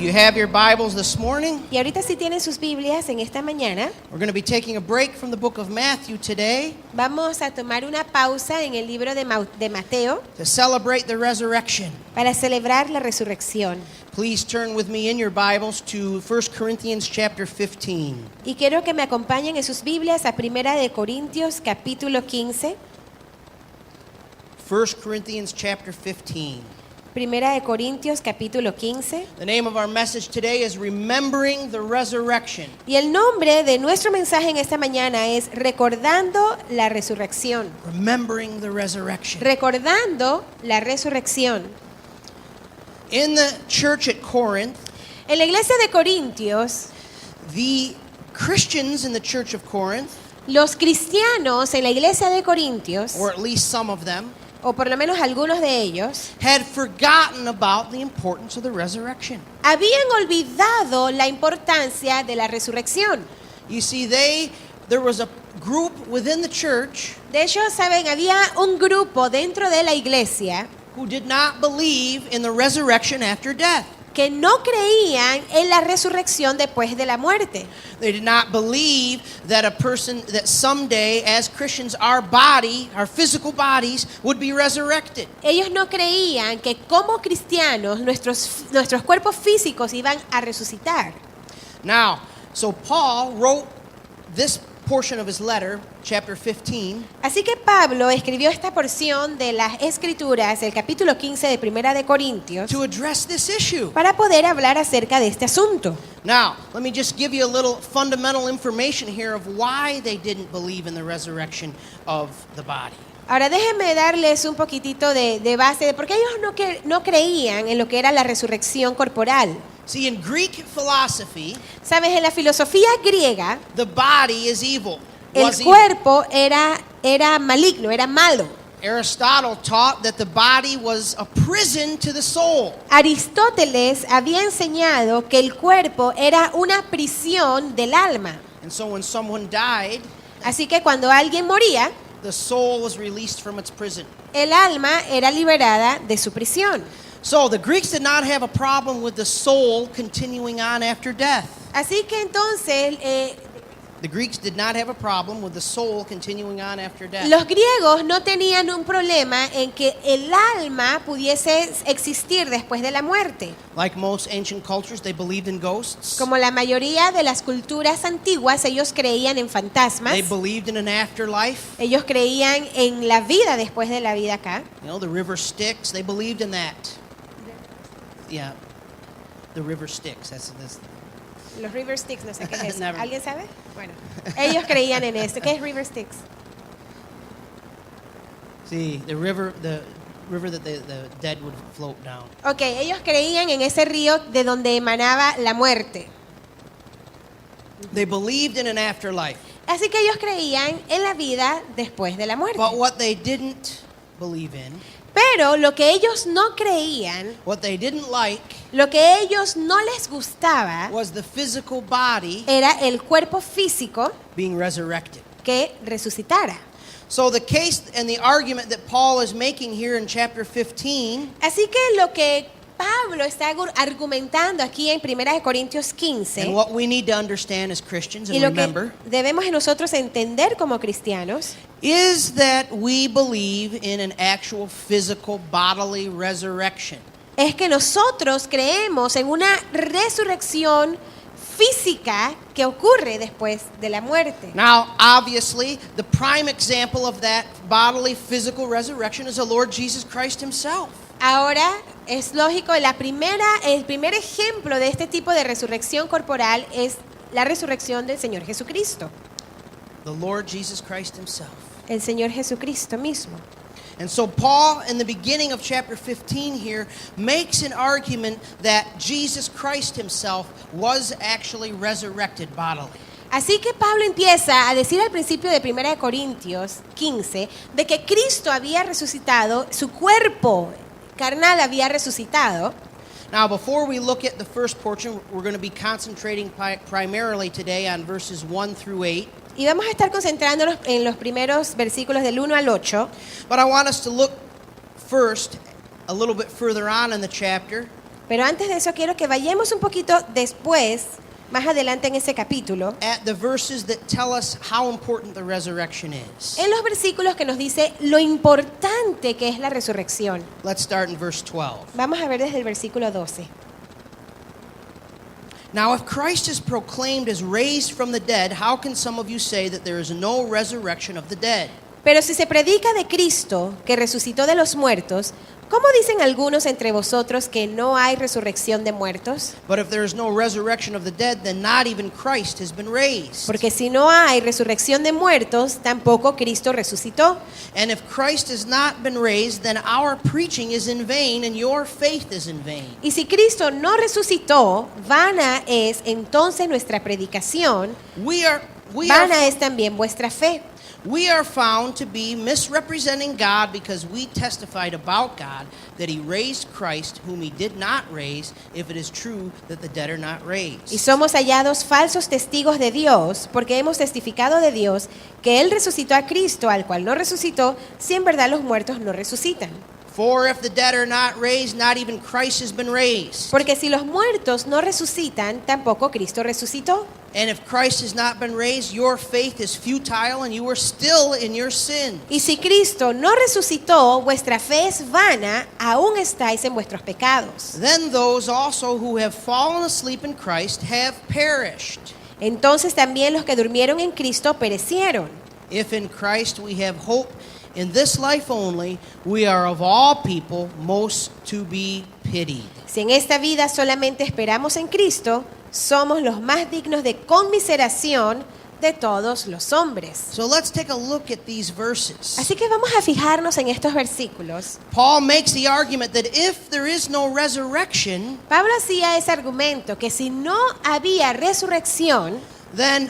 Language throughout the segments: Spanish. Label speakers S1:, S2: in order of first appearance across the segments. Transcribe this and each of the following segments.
S1: you have your Bibles this morning,
S2: Y ahorita si tienen sus Biblias en esta mañana,
S1: we're going to be taking a break from the book of Matthew today
S2: vamos a tomar una pausa en el libro de Mateo
S1: to celebrate the resurrection.
S2: para celebrar la resurrección.
S1: Please turn with me in your Bibles to 1 Corinthians chapter 15.
S2: Y quiero que me acompañen en sus Biblias a Primera de Corintios capítulo 15.
S1: 1 Corinthians chapter 15.
S2: Primera de Corintios capítulo 15.
S1: The name of our message today is Remembering the Resurrection.
S2: Y el nombre de nuestro mensaje en esta mañana es Recordando la Resurrección.
S1: Remembering the Resurrection.
S2: Recordando la Resurrección.
S1: In the church at Corinth,
S2: En la iglesia de Corintios,
S1: the Christians in the church of Corinth,
S2: los cristianos en la iglesia de Corintios,
S1: or at least some of them,
S2: o por lo menos algunos de ellos,
S1: had forgotten about the importance of the resurrection.
S2: habían olvidado la importancia de la resurrección.
S1: You see, there was a group within the church
S2: De hecho, saben, había un grupo dentro de la iglesia
S1: who did not believe in the resurrection after death.
S2: que no creían en la resurrección después de la muerte.
S1: They did not believe that that someday as Christians our physical bodies would be resurrected.
S2: Ellos no creían que como cristianos nuestros cuerpos físicos iban a resucitar.
S1: Now, so Paul wrote this portion of his letter, chapter 15,
S2: Así que Pablo escribió esta porción de las Escrituras, el capítulo 15 de Primera de Corintios,
S1: to address this issue.
S2: para poder hablar acerca de este asunto.
S1: Now, let me just give you a little fundamental information here of why they didn't believe in the resurrection of the body.
S2: Ahora déjenme darles un poquitito de base de por qué ellos no creían en lo que era la resurrección corporal.
S1: See, in Greek philosophy,
S2: Sabes, en la filosofía griega,
S1: the body is evil. Was
S2: el
S1: evil.
S2: cuerpo era maligno, era malo.
S1: Aristotle taught that the body was a prison to the soul.
S2: Aristóteles había enseñado que el cuerpo era una prisión del alma.
S1: And so when someone died,
S2: Así que cuando alguien moría,
S1: the soul was released from its prison.
S2: el alma era liberada de su prisión.
S1: So the Greeks did not have a problem with the soul continuing on after death.
S2: Así que entonces
S1: The Greeks did not have a problem with the soul continuing on after death.
S2: los griegos no tenían un problema en que el alma pudiese existir después de la muerte.
S1: Like most ancient cultures, they believed in ghosts.
S2: Como la mayoría de las culturas antiguas, ellos creían en fantasmas.
S1: They believed in an afterlife.
S2: Ellos creían en la vida después de la vida acá.
S1: You know, the river Styx, they believed in that. Yeah, the river Styx. That's
S2: Los River Styx, no sé qué es eso.
S1: Never.
S2: ¿Alguien sabe? Bueno, ellos creían en esto. ¿Qué es River Styx?
S1: see the river that the dead would float down.
S2: Ok, ellos creían en ese río de donde emanaba la muerte.
S1: They believed in an afterlife.
S2: Así que ellos creían en la vida después de la muerte.
S1: But what they didn't believe in,
S2: Pero lo que ellos no creían,
S1: what they didn't like,
S2: lo que ellos no les gustaba,
S1: was the physical body
S2: era el cuerpo físico
S1: being resurrected.
S2: que resucitara.
S1: So the case and the argument that Paul is making here in chapter 15
S2: Así que lo que Pablo está argumentando aquí en 1 Corintios
S1: and
S2: 15,
S1: what we need to understand as Christians
S2: y
S1: and
S2: lo que
S1: remember
S2: debemos nosotros entender como cristianos,
S1: is that we believe in an actual physical bodily resurrection.
S2: es que nosotros creemos en una resurrección física que ocurre después de la muerte.
S1: Now, obviously, the prime example of that bodily physical resurrection is the Lord Jesus Christ himself.
S2: Ahora, es lógico, el primer ejemplo de este tipo de resurrección corporal es la resurrección del Señor Jesucristo.
S1: The Lord Jesus Christ himself.
S2: El Señor Jesucristo mismo.
S1: And so Paul, in the beginning of chapter 15 here, makes an argument that Jesus Christ himself was actually resurrected bodily.
S2: Así que Pablo empieza a decir al principio de 1 Corintios 15 de que Cristo había resucitado, su cuerpo carnal había resucitado.
S1: Now, before we look at the first portion, we're going to be concentrating primarily today on verses 1 through 8.
S2: Y vamos a estar concentrándonos en los primeros versículos del 1 al 8.
S1: But I want us to look first a little bit further on in the chapter
S2: Pero antes de eso quiero que vayamos un poquito después, más adelante en ese capítulo,
S1: at the verses that tell us how important the resurrection is.
S2: en los versículos que nos dice lo importante que es la resurrección.
S1: Let's start in verse 12.
S2: Vamos a ver desde el versículo 12.
S1: Now, if Christ is proclaimed as raised from the dead, how can some of you say that there is no resurrection of the dead?
S2: Pero si se predica de Cristo, que resucitó de los muertos, ¿cómo dicen algunos entre vosotros que no hay resurrección de muertos?
S1: But if there is no resurrection of the dead, then not even Christ has been raised.
S2: Porque si no hay resurrección de muertos, tampoco Cristo resucitó.
S1: And if Christ has not been raised, then our preaching is in vain and your faith is in vain.
S2: Y si Cristo no resucitó, vana es entonces nuestra predicación,
S1: We are
S2: vana es también vuestra fe.
S1: We are found to be misrepresenting God because we testified about God that he raised Christ whom he did not raise, if it is true that the dead are not raised.
S2: Y somos hallados falsos testigos de Dios, porque hemos testificado de Dios que Él resucitó a Cristo, al cual no resucitó, si en verdad los muertos no resucitan.
S1: For if the dead are not raised, not even Christ has been raised.
S2: Porque si los muertos no resucitan, tampoco Cristo resucitó.
S1: And if Christ has not been raised, your faith is futile and you are still in your sin.
S2: Y si Cristo no resucitó, vuestra fe es vana, aún estáis en vuestros pecados.
S1: Then those also who have fallen asleep in Christ have perished.
S2: Entonces también los que durmieron en Cristo perecieron.
S1: If in Christ we have hope in this life only, we are of all people most to be pitied.
S2: Si en esta vida solamente esperamos en Cristo, somos los más dignos de conmiseración de todos los hombres.
S1: So let's take a look at these verses.
S2: Así que vamos a fijarnos en estos versículos.
S1: Paul makes the argument that if there is no resurrection,
S2: Pablo hacía ese argumento que si no había resurrección,
S1: then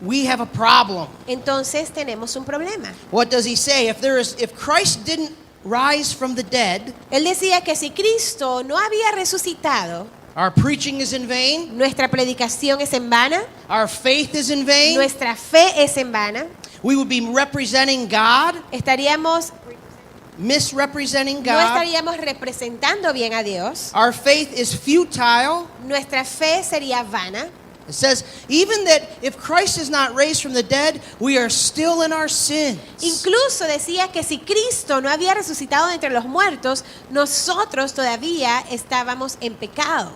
S1: we have a problem.
S2: entonces tenemos un problema.
S1: What does he say? If Christ didn't rise from the dead,
S2: Él decía que si Cristo no había resucitado,
S1: our preaching is in vain,
S2: nuestra predicación es en vana,
S1: our faith is in vain,
S2: nuestra fe es en vana,
S1: we would be representing God, misrepresenting
S2: no
S1: God,
S2: estaríamos representando bien a Dios,
S1: our faith is futile.
S2: nuestra fe sería vana.
S1: It says, even that if Christ is not raised from the dead, we are still in our sins.
S2: Incluso decía que si Cristo no había resucitado de entre los muertos, nosotros todavía estábamos en pecado.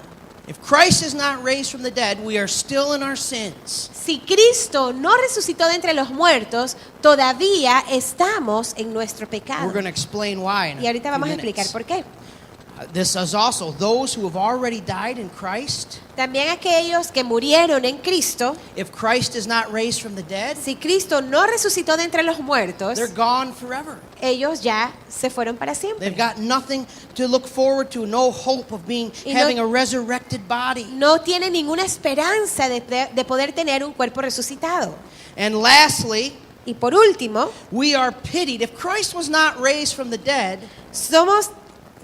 S1: If Christ is not raised from the dead, we are still in our sins.
S2: Si Cristo no resucitó de entre los muertos, todavía estamos en nuestro pecado.
S1: We're going to explain why in
S2: Y ahorita
S1: a
S2: vamos a
S1: few
S2: explicar
S1: minutes.
S2: por qué.
S1: This is also those who have already died in Christ.
S2: También aquellos que murieron en Cristo,
S1: If Christ is not raised from the dead,
S2: si Cristo no resucitó de entre los muertos,
S1: they're gone forever.
S2: ellos ya se fueron para siempre.
S1: They've got nothing to look forward to, no hope of having a resurrected body.
S2: No tienen ninguna esperanza de poder tener un cuerpo resucitado.
S1: And lastly,
S2: Y por último,
S1: we are pitied. If Christ was not raised from the dead,
S2: somos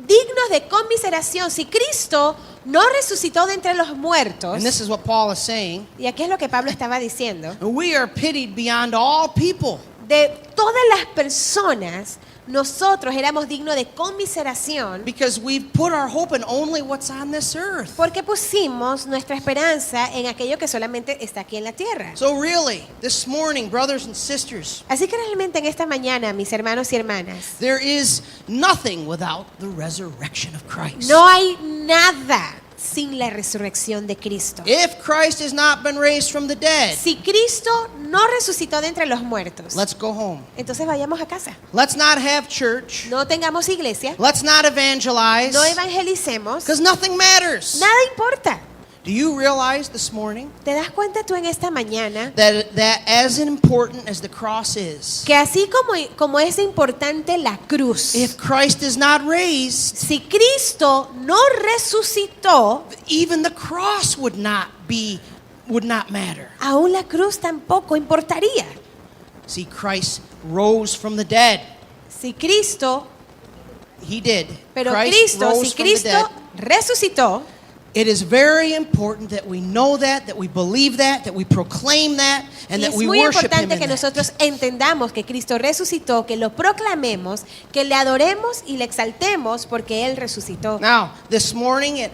S2: dignos de conmiseración. Si Cristo no resucitó de entre los muertos,
S1: and this is what Paul is saying,
S2: y aquí es lo que Pablo estaba diciendo,
S1: we are pitied beyond all people.
S2: de todas las personas, nosotros éramos dignos de conmiseración
S1: Because we've put our hope in only what's on this earth.
S2: porque pusimos nuestra esperanza en aquello que solamente está aquí en la tierra.
S1: So really, this morning, brothers and sisters,
S2: Así que realmente en esta mañana, mis hermanos y hermanas,
S1: there is nothing without the resurrection of Christ.
S2: no hay nada sin la resurrección de Cristo.
S1: If Christ has not been raised from the dead,
S2: Si Cristo no resucitó de entre los muertos,
S1: let's go home.
S2: entonces vayamos a casa.
S1: Let's not have church.
S2: No tengamos iglesia,
S1: Let's not evangelize.
S2: no evangelicemos,
S1: Because nothing matters.
S2: nada importa.
S1: Do you realize this morning
S2: ¿Te das cuenta tú en esta mañana
S1: that as important as the cross is,
S2: que así como es importante la cruz,
S1: if Christ is not raised,
S2: si Cristo no resucitó,
S1: even the cross would not matter.
S2: aún la cruz tampoco importaría?
S1: See, Christ rose from the dead.
S2: Si Cristo,
S1: He did.
S2: pero
S1: Christ
S2: Cristo,
S1: rose
S2: si
S1: from the dead.
S2: Cristo resucitó,
S1: It is very important that we know that we believe that we proclaim that, and
S2: Y
S1: that
S2: es
S1: we
S2: muy
S1: worship Him
S2: importante
S1: in
S2: que
S1: that.
S2: nosotros entendamos que Cristo resucitó, que lo proclamemos, que le adoremos y le exaltemos porque Él resucitó.
S1: Now, this morning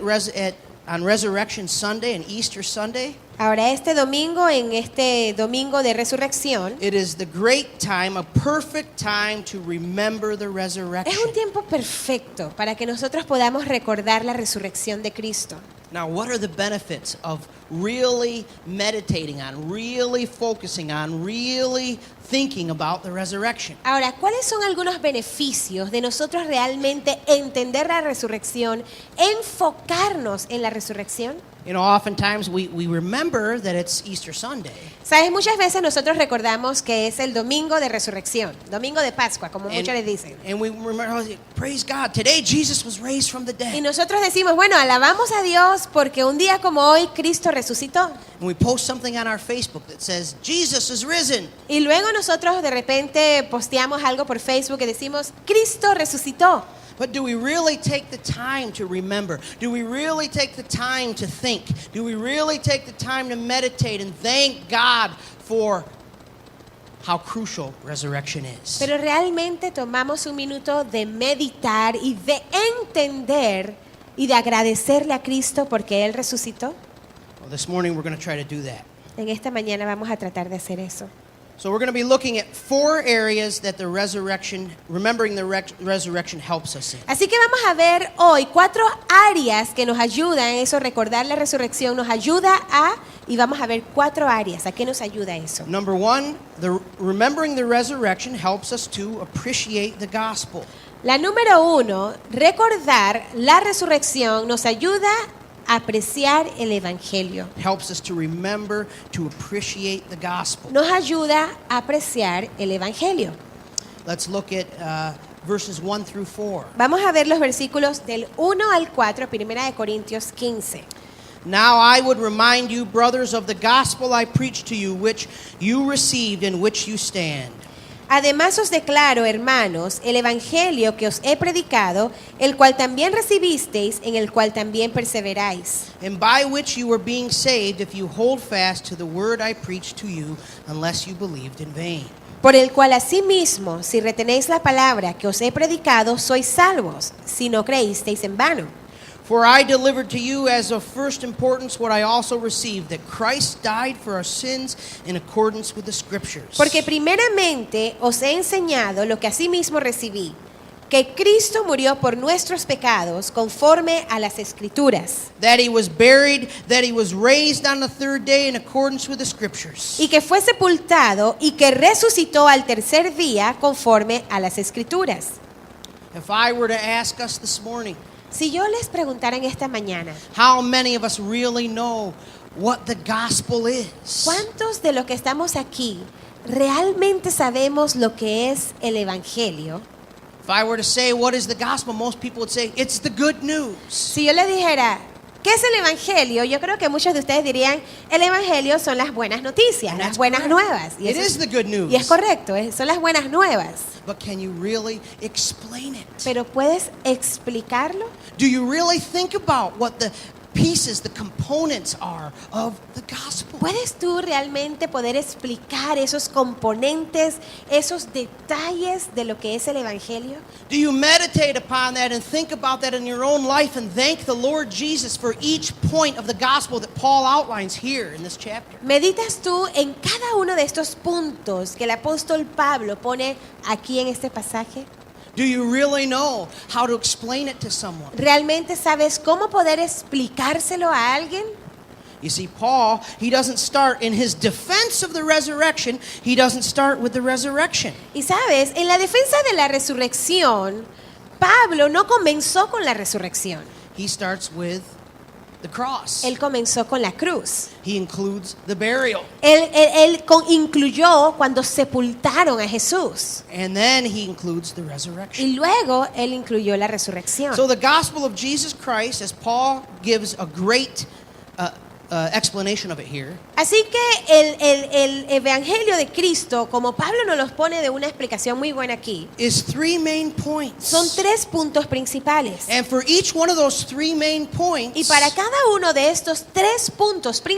S1: on Resurrection Sunday and Easter Sunday,
S2: Ahora este domingo, en este domingo de resurrección,
S1: it is the great time, a perfect time to remember the
S2: es
S1: resurrection.
S2: un tiempo perfecto para que nosotros podamos recordar la resurrección de Cristo.
S1: Now, what are the benefits of really meditating on, really focusing on, really thinking about the resurrection?
S2: Ahora, ¿cuáles son algunos beneficios de nosotros realmente entender la resurrección, enfocarnos en la resurrección?
S1: You know, oftentimes we remember that it's Easter Sunday.
S2: Sabes, muchas veces nosotros recordamos que es el domingo de resurrección, domingo de Pascua, como
S1: And,
S2: muchos les dicen.
S1: and we remember, praise God, today Jesus was raised from the
S2: Y
S1: dead.
S2: nosotros decimos, bueno, alabamos a Dios porque un día como hoy Cristo resucitó.
S1: And we post something on our Facebook that says, Jesus is risen.
S2: Y luego nosotros de repente posteamos algo por Facebook y decimos, Cristo resucitó.
S1: But do we really take the time to remember? Do we really take the time to think? Do we really take the time to meditate and thank God for how crucial resurrection is?
S2: Pero realmente tomamos un minuto de meditar y de entender y de agradecerle a Cristo porque Él resucitó.
S1: Well, this morning we're going to try to do that.
S2: En esta mañana vamos a tratar de hacer eso.
S1: So we're going to be looking at 4 areas that the resurrection, remembering the resurrection helps us in.
S2: Así que vamos a ver hoy 4 áreas que nos ayudan, eso, recordar la resurrección nos ayuda y vamos a ver 4 áreas. ¿A qué nos ayuda eso?
S1: Number 1, remembering the resurrection helps us to appreciate the gospel.
S2: La número 1, recordar la resurrección nos ayuda a apreciar el Evangelio.
S1: Helps us to remember, to appreciate the gospel.
S2: Nos ayuda a apreciar el Evangelio.
S1: Let's look at verses 1 through 4.
S2: Vamos a ver los versículos del 1 al 4, Primera de Corintios 15.
S1: Now I would remind you, brothers, of the gospel I preached to you, which you received, in which you stand.
S2: Además os declaro, hermanos, el evangelio que os he predicado, el cual también recibisteis, en el cual también perseveráis,
S1: And by which you were being saved, if you hold fast to the word I preached to you, unless you believed in vain.
S2: por el cual asimismo, si retenéis la palabra que os he predicado, sois salvos, si no creísteis en vano.
S1: For I delivered to you as of first importance what I also received, that Christ died for our sins in accordance with the Scriptures.
S2: Porque primeramente os he enseñado lo que asimismo recibí, que Cristo murió por nuestros pecados conforme a las Escrituras,
S1: That he was buried, that he was raised on the third day in accordance with the Scriptures.
S2: y que fue sepultado y que resucitó al tercer día conforme a las Escrituras.
S1: If I were to ask us this morning,
S2: Si yo les preguntara en esta mañana,
S1: how many of us really know what the gospel is?
S2: ¿cuántos de los que estamos aquí realmente sabemos lo que es el Evangelio?
S1: If I were to say, what is the gospel? Most people would say, it's the good news.
S2: Si yo les dijera, ¿qué es el Evangelio? Yo creo que muchos de ustedes dirían, el Evangelio son las buenas noticias,
S1: And
S2: las
S1: that's
S2: buenas
S1: correct.
S2: nuevas. Y
S1: It
S2: eso
S1: is the good news.
S2: y es correcto, son las buenas nuevas.
S1: But can you really explain it?
S2: Pero ¿puedes explicarlo?
S1: Do you really think about what the pieces, the components are of the gospel?
S2: ¿Puedes tú realmente poder explicar esos componentes, esos detalles de lo que es el Evangelio?
S1: Do you meditate upon that and think about that in your own life and thank the Lord Jesus for each point of the gospel that Paul outlines here in this chapter?
S2: ¿Meditas tú en cada uno de estos puntos que el apóstol Pablo pone aquí en este pasaje?
S1: Do you really know how to explain it to someone?
S2: ¿Realmente sabes cómo poder explicárselo a alguien?
S1: You see, Paul, he doesn't start in his defense of the resurrection, he doesn't start with the resurrection.
S2: Y sabes, en la defensa de la resurrección, Pablo no comenzó con la resurrección.
S1: He starts with the cross.
S2: Él comenzó con la cruz.
S1: He includes the burial.
S2: Él incluyó cuando sepultaron a Jesús.
S1: And then he includes the resurrection.
S2: Y luego él incluyó la resurrección.
S1: So the gospel of Jesus Christ, as Paul gives a great explanation of it here.
S2: Así que el Evangelio de Cristo, como Pablo nos los pone de una explicación muy buena aquí,
S1: Is 3 main points.
S2: son 3 puntos principales.
S1: And for each one of those 3 main points,
S2: Y para cada uno de estos 3 puntos
S1: there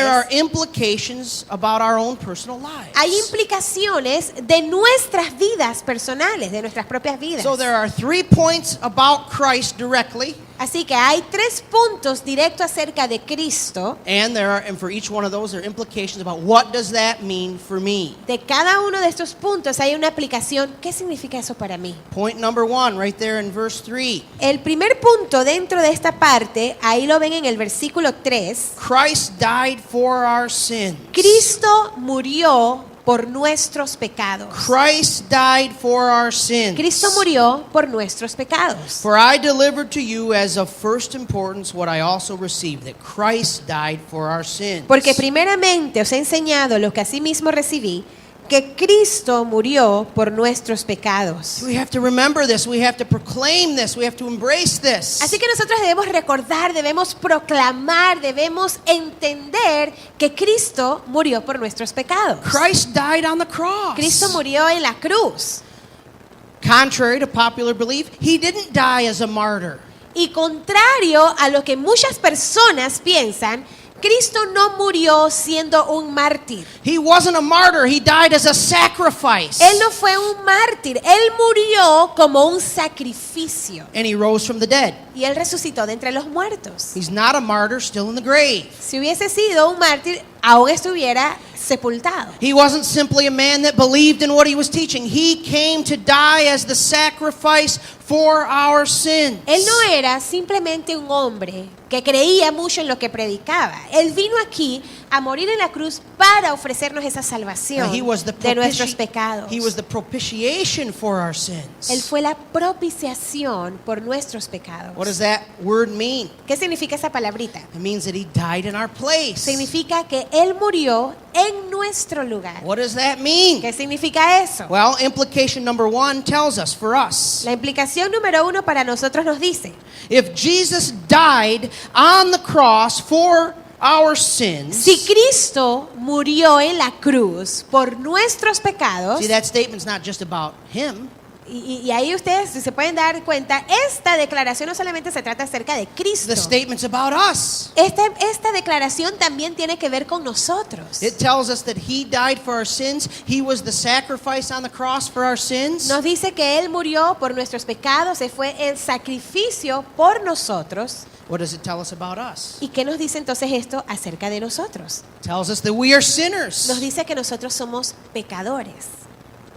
S1: are
S2: principales,
S1: implications about our own personal lives.
S2: hay implicaciones de nuestras vidas personales, de nuestras propias vidas.
S1: So there are 3 points about Christ directly,
S2: Así que hay 3 puntos directos acerca de Cristo.
S1: and for each one of those there are implications about what does that mean for me.
S2: De cada uno de estos puntos hay una aplicación. ¿Qué significa eso para mí?
S1: Point number 1 right there in verse 3.
S2: El primer punto dentro de esta parte, ahí lo ven en el versículo 3.
S1: Christ died for our sins.
S2: Cristo murió por nuestros pecados.
S1: Christ died for our sins.
S2: Cristo murió por nuestros pecados.
S1: For I delivered to you as of first importance what I also received, that Christ died for our sins.
S2: Porque primeramente os he enseñado lo que asimismo recibí, que Cristo murió por nuestros pecados.
S1: We have to remember this. We have to proclaim this. We have to embrace this.
S2: Así que nosotros debemos recordar, debemos proclamar, debemos entender que Cristo murió por nuestros pecados.
S1: Christ died on the cross.
S2: Cristo murió en la cruz.
S1: Contrary to popular belief, he didn't die as a martyr.
S2: Y contrario a lo que muchas personas piensan, Cristo no murió siendo un mártir.
S1: He wasn't a martyr. He died as a sacrifice.
S2: Él no fue un mártir, él murió como un sacrificio.
S1: And he rose from the dead.
S2: Y él resucitó de entre los muertos.
S1: He's not a martyr, still in the grave.
S2: Si hubiese sido un mártir, aún estuviera sepultado.
S1: He wasn't simply a man that believed in what he was teaching. He came to die as the sacrifice for our sins.
S2: Él no era simplemente un hombre que creía mucho en lo que predicaba. Él vino aquí a morir en la cruz para ofrecernos esa salvación
S1: He was the
S2: de nuestros pecados.
S1: He was the propitiation for our sins.
S2: Él fue la propiciación por nuestros pecados.
S1: What does that word mean?
S2: ¿Qué significa esa palabrita?
S1: It means that he died in our place.
S2: Significa que Él murió en nuestro lugar.
S1: What does that mean?
S2: ¿Qué significa eso?
S1: Well, implication number 1 tells us for us.
S2: La implicación número 1 para nosotros nos dice,
S1: If Jesus died on the cross for our sins,
S2: si Cristo murió en la cruz por nuestros pecados,
S1: see, that statement's not just about him.
S2: y ahí ustedes se pueden dar cuenta, esta declaración no solamente se trata acerca de Cristo.
S1: The statement's about us.
S2: Esta declaración también tiene que ver con nosotros.
S1: It tells us that he died for our sins. He was the sacrifice on the cross for our sins.
S2: Nos dice que Él murió por nuestros pecados, Él fue el sacrificio por nosotros.
S1: What does it tell us about us?
S2: ¿Y qué nos dice entonces esto acerca de nosotros?
S1: It tells us that we are sinners.
S2: Nos dice que nosotros somos pecadores.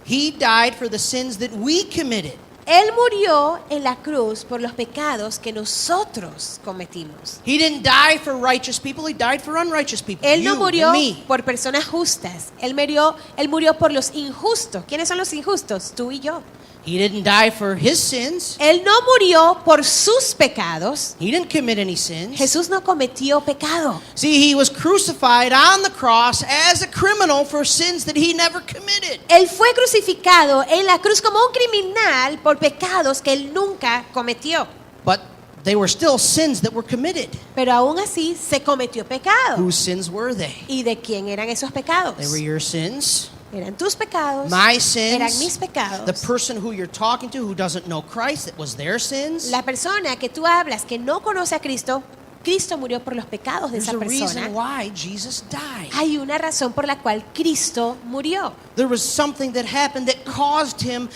S1: He died for the sins that we committed.
S2: Él murió en la cruz por los pecados que nosotros cometimos.
S1: He didn't die for righteous people. He died for unrighteous people.
S2: Él no
S1: You
S2: murió
S1: and me.
S2: por personas justas. Él murió por los injustos. ¿Quiénes son los injustos? Tú y yo.
S1: He didn't die for his sins.
S2: Él no murió por sus pecados.
S1: He didn't commit any sins.
S2: Jesús no cometió pecado.
S1: See, he was crucified on the cross as a criminal for sins that he never committed.
S2: Él fue crucificado en la cruz como un criminal por pecados que él nunca cometió.
S1: But they were still sins that were committed.
S2: Pero aún así se cometió pecado.
S1: Whose sins were they?
S2: ¿Y de quién eran esos pecados?
S1: They were your sins,
S2: Eran tus pecados.
S1: my
S2: Eran mis
S1: sins,
S2: pecados.
S1: the person who you're talking to who doesn't know Christ, it was their sins.
S2: La persona que tú hablas que no conoce a Cristo, Cristo murió por los pecados de
S1: There's
S2: esa
S1: a reason
S2: persona.
S1: why Jesus died.
S2: Hay una razón por la cual Cristo murió.
S1: There was something that happened that caused him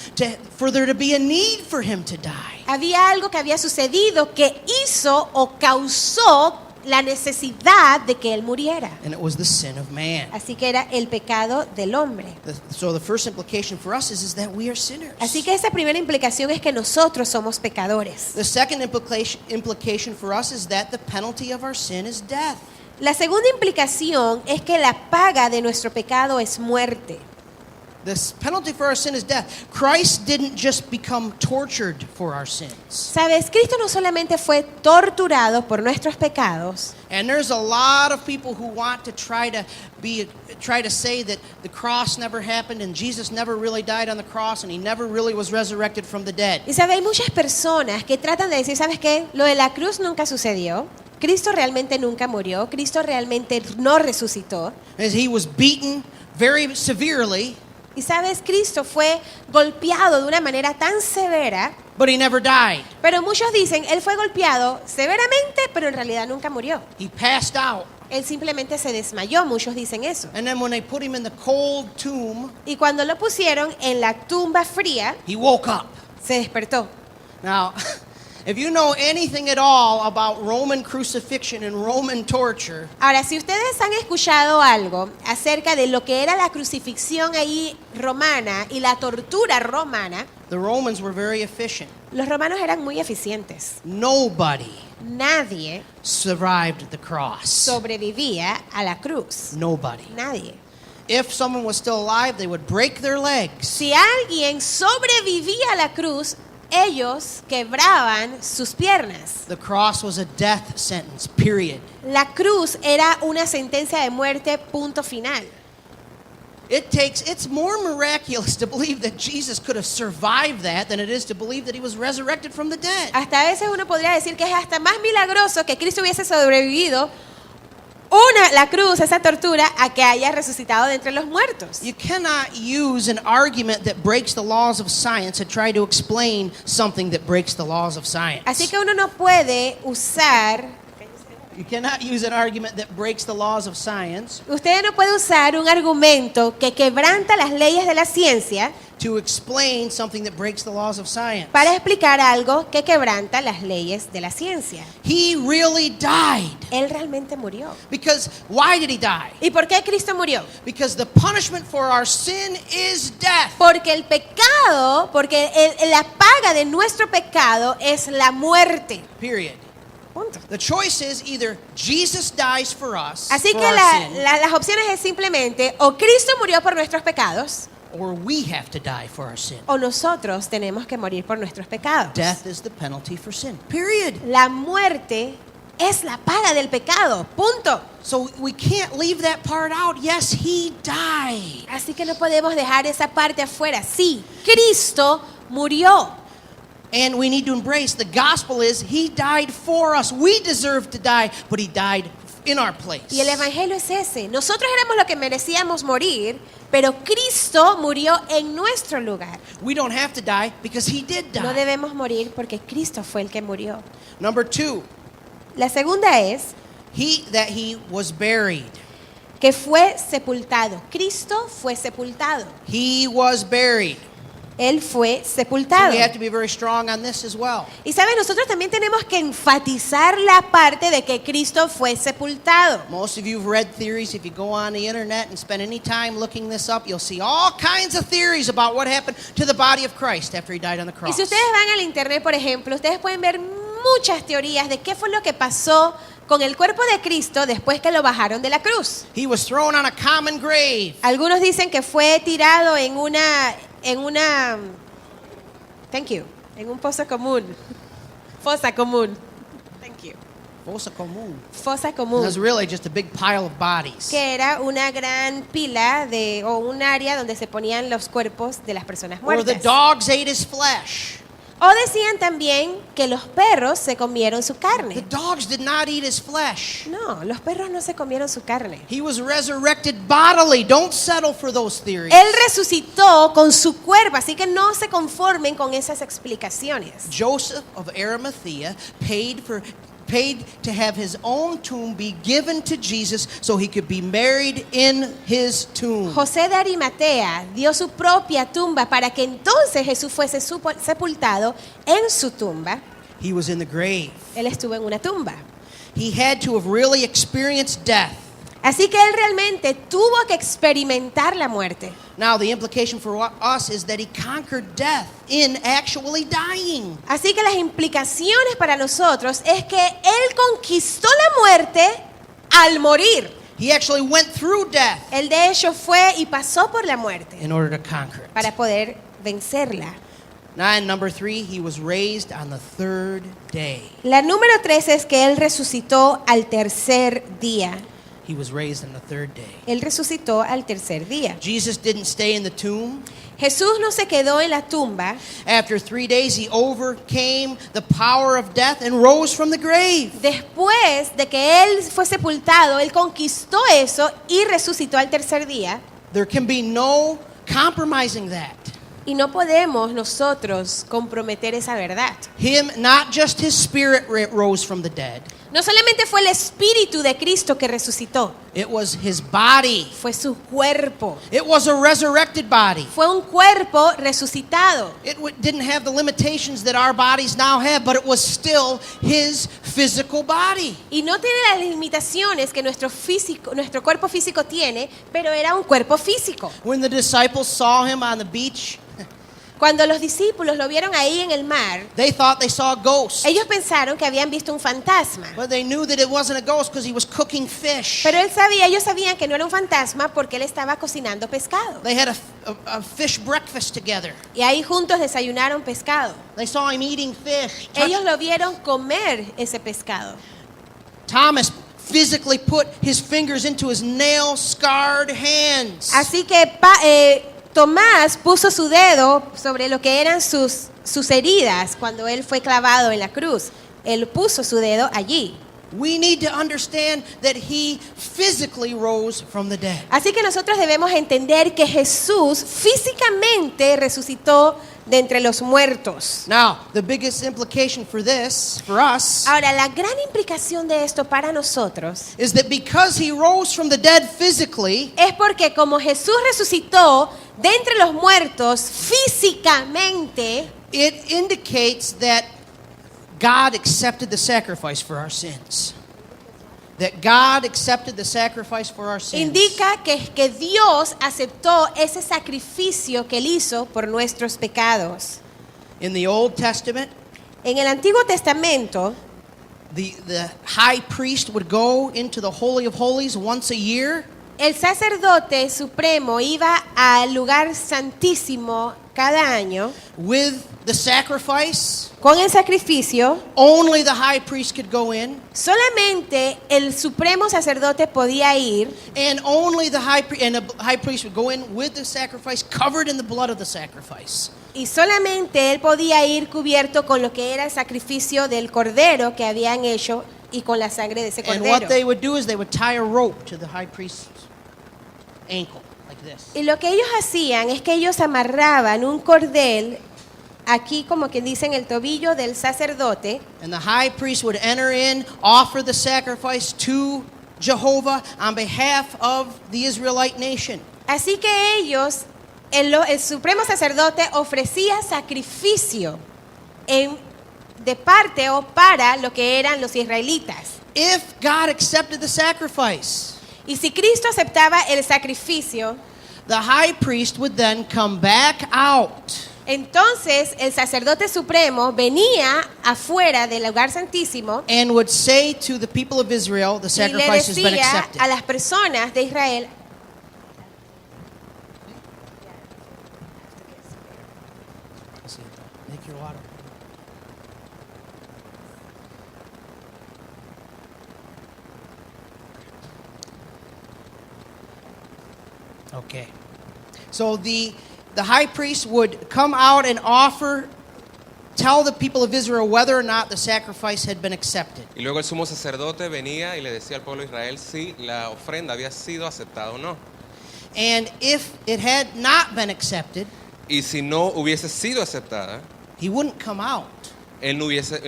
S1: for there to be a need for him to die.
S2: Había algo que había sucedido que hizo o causó la necesidad de que él muriera.
S1: And it was the sin of man.
S2: Así que era el pecado del hombre.
S1: So the first implication for us is that we are sinners.
S2: Así que esa primera implicación es que nosotros somos pecadores.
S1: The second implication for us is that the penalty of our sin is death.
S2: La segunda implicación es que la paga de nuestro pecado es muerte.
S1: The penalty for our sin is death. Christ didn't just become tortured for our sins.
S2: Sabes, Cristo no solamente fue torturado por nuestros pecados.
S1: And there's a lot of people who want to try to say that the cross never happened and Jesus never really died on the cross and he never really was resurrected from the dead.
S2: Y sabes, hay muchas personas que tratan de decir, ¿sabes qué? Lo de la cruz nunca sucedió. Cristo realmente nunca murió, Cristo realmente no resucitó.
S1: As he was beaten very severely,
S2: Y sabes, Cristo fue golpeado de una manera tan severa,
S1: but he never died.
S2: pero muchos dicen, Él fue golpeado severamente, pero en realidad nunca murió.
S1: He passed out.
S2: Él simplemente se desmayó, muchos dicen eso.
S1: And then when they put him in the cold tomb,
S2: Y cuando lo pusieron en la tumba fría,
S1: he woke up.
S2: se despertó.
S1: Now, if you know anything at all about Roman crucifixion and Roman torture,
S2: Ahora, si ustedes han escuchado algo acerca de lo que era la crucifixión ahí romana y la tortura romana,
S1: the Romans were very efficient.
S2: los romanos eran muy eficientes.
S1: Nobody
S2: Nadie
S1: survived the cross.
S2: sobrevivía a la cruz.
S1: Nobody.
S2: Nadie.
S1: If someone was still alive, they would break their legs.
S2: Si alguien sobrevivía a la cruz, ellos quebraban sus piernas.
S1: The cross was a death sentence, period.
S2: La cruz era una sentencia de muerte, punto final.
S1: It's more miraculous to believe that Jesus could have survived that than it is to believe that he was resurrected from the dead.
S2: Hasta a veces uno podría decir que es hasta más milagroso que Cristo hubiese sobrevivido la cruz, esa tortura, a que haya resucitado de entre los muertos.
S1: You cannot use an argument that breaks the laws of science to try to explain something that breaks the laws of science.
S2: Así que uno no puede usar,
S1: You cannot use an argument that breaks the laws of science
S2: usted no puede usar un argumento que quebranta las leyes de la ciencia
S1: to explain something that breaks the laws of science.
S2: para explicar algo que quebranta las leyes de la ciencia.
S1: He really died.
S2: Él realmente murió.
S1: Because why did he die?
S2: ¿Y por qué Cristo murió?
S1: Because the punishment for our sin is death.
S2: Porque el pecado, porque la paga de nuestro pecado es la muerte.
S1: Period.
S2: Punto.
S1: The choice is either Jesus dies for us,
S2: Así
S1: for
S2: que
S1: our sin,
S2: las opciones es simplemente o Cristo murió por nuestros pecados
S1: or we have to die for our sin.
S2: o nosotros tenemos que morir por nuestros pecados.
S1: Death is the penalty for sin. Period.
S2: La muerte es la paga del pecado. Punto.
S1: So we can't leave that part out. Yes, he died.
S2: Así que no podemos dejar esa parte afuera. Sí, Cristo murió.
S1: And we need to embrace the gospel is he died for us. We deserve to die, but he died in our place.
S2: Y el evangelio es ese. Nosotros éramos los que merecíamos morir, pero Cristo murió en nuestro lugar.
S1: We don't have to die because he did
S2: No
S1: die.
S2: debemos morir porque Cristo fue el que murió.
S1: Number 2,
S2: La segunda es
S1: that he was buried.
S2: que fue sepultado. Cristo fue sepultado.
S1: He was buried.
S2: Él fue
S1: So
S2: sepultado.
S1: we have to be very strong on this as well.
S2: Y saben, nosotros también tenemos que enfatizar la parte de que Cristo fue sepultado.
S1: Most of you have read theories. If you go on the internet and spend any time looking this up, you'll see all kinds of theories about what happened to the body of Christ after he died on the
S2: Y
S1: cross.
S2: si ustedes van al internet, por ejemplo, ustedes pueden ver muchas teorías de qué fue lo que pasó con el cuerpo de Cristo después que lo bajaron de la cruz.
S1: He was thrown on a common grave.
S2: Algunos dicen que fue tirado en un pozo común. Fosa común. Thank you.
S1: Fosa común.
S2: Fosa
S1: It
S2: común.
S1: was really just a big pile of bodies.
S2: Que era una gran pila o un área donde se ponían los cuerpos de las personas
S1: Or the
S2: muertas.
S1: dogs ate his flesh.
S2: O decían también que los perros se comieron su
S1: The
S2: carne.
S1: dogs did not eat his flesh.
S2: No, los perros no se comieron su carne.
S1: He was resurrected bodily. Don't settle for those theories.
S2: Él resucitó con su cuerpo, así que no se conformen con esas explicaciones.
S1: Joseph of Arimathea paid to have his own tomb be given to Jesus so he could be buried in his tomb.
S2: José de Arimatea dio su propia tumba para que entonces Jesús fuese sepultado en su tumba.
S1: He was in the grave.
S2: Él estuvo en una tumba.
S1: He had to have really experienced death.
S2: Así que él realmente tuvo que experimentar la muerte.
S1: Now, the implication for us is that he conquered death in actually dying.
S2: Así que las implicaciones para nosotros es que él conquistó la muerte al morir.
S1: He actually went through death
S2: Él de hecho fue y pasó por la muerte
S1: in order to conquer it.
S2: para poder vencerla.
S1: Now, and number 3, he was raised on the third day.
S2: La número 3 es que él resucitó al tercer día.
S1: He was raised on the third day.
S2: Él resucitó al tercer día.
S1: Jesus didn't stay in the tomb.
S2: Jesús no se quedó en la tumba.
S1: After 3 days, he overcame the power of death and rose from the grave.
S2: Después de que él fue sepultado, él conquistó eso y resucitó al tercer día.
S1: There can be no compromising that.
S2: Y no podemos nosotros comprometer esa verdad.
S1: Not just his spirit rose from the dead.
S2: No solamente fue el Espíritu de Cristo que resucitó,
S1: It was his body.
S2: fue su cuerpo.
S1: It was a resurrected body.
S2: Fue un cuerpo resucitado.
S1: It didn't have the limitations that our bodies now have, but it was still his physical body.
S2: Y no tiene las limitaciones que nuestro cuerpo físico tiene, pero era un cuerpo físico.
S1: When the disciples saw him on the beach,
S2: Cuando los discípulos lo vieron ahí en el mar,
S1: they thought they saw a ghost.
S2: ellos pensaron que habían visto un fantasma.
S1: But they knew that it wasn't a ghost because he was cooking fish.
S2: Pero ellos sabían que no era un fantasma porque él estaba cocinando pescado.
S1: They had a fish breakfast together.
S2: Y ahí juntos desayunaron pescado.
S1: They saw him eating fish.
S2: Ellos lo vieron comer ese pescado.
S1: Thomas physically put his fingers into his nail-scarred hands.
S2: Así que Tomás puso su dedo sobre lo que eran sus heridas cuando él fue clavado en la cruz. Él puso su dedo allí.
S1: We need to understand that he physically rose from the dead.
S2: Así que nosotros debemos entender que Jesús físicamente resucitó de entre los muertos.
S1: Now, the biggest implication for this, for us,
S2: Ahora, la gran implicación de esto para nosotros
S1: is that because he rose from the dead physically,
S2: es porque como Jesús resucitó de entre los muertos físicamente,
S1: it indicates that God accepted the sacrifice for our sins. That God accepted the sacrifice for our sins.
S2: indica que Dios aceptó ese sacrificio que él hizo por nuestros pecados.
S1: In the Old Testament,
S2: En el Antiguo Testamento,
S1: the high priest would go into the Holy of Holies once a year.
S2: el sacerdote supremo iba al lugar santísimo cada año
S1: With the sacrifice,
S2: con el sacrificio.
S1: only the high priest could go in,
S2: Solamente el supremo sacerdote podía ir
S1: and only the high priest would go in with the sacrifice covered in the blood of the sacrifice.
S2: y solamente él podía ir cubierto con lo que era el sacrificio del cordero que habían hecho y con la sangre de ese
S1: And
S2: cordero.
S1: what they would do is they would tie a rope to the high priest's ankle like this.
S2: Y lo que ellos hacían es que ellos amarraban un cordel aquí como que dicen el tobillo del sacerdote,
S1: And the high priest would enter in, offer the sacrifice to Jehovah on behalf of the Israelite nation.
S2: así que ellos, el supremo sacerdote ofrecía sacrificio de parte o para lo que eran los israelitas.
S1: If God accepted the sacrifice,
S2: Y si Cristo aceptaba el sacrificio,
S1: the high priest would then come back out
S2: entonces el sacerdote supremo venía afuera del lugar santísimo
S1: and would say to the people of Israel, the
S2: y le
S1: sacrifice has been
S2: decía
S1: accepted.
S2: a las personas de Israel,
S1: Take your water. Okay. So the high priest would come out and tell the people of Israel whether or not the sacrifice had been accepted.
S3: Y luego el sumo sacerdote venía y le decía al pueblo de Israel si la ofrenda había sido aceptada o no.
S1: And if it had not been accepted,
S3: Y si no hubiese sido aceptada,
S1: he wouldn't come out.
S3: él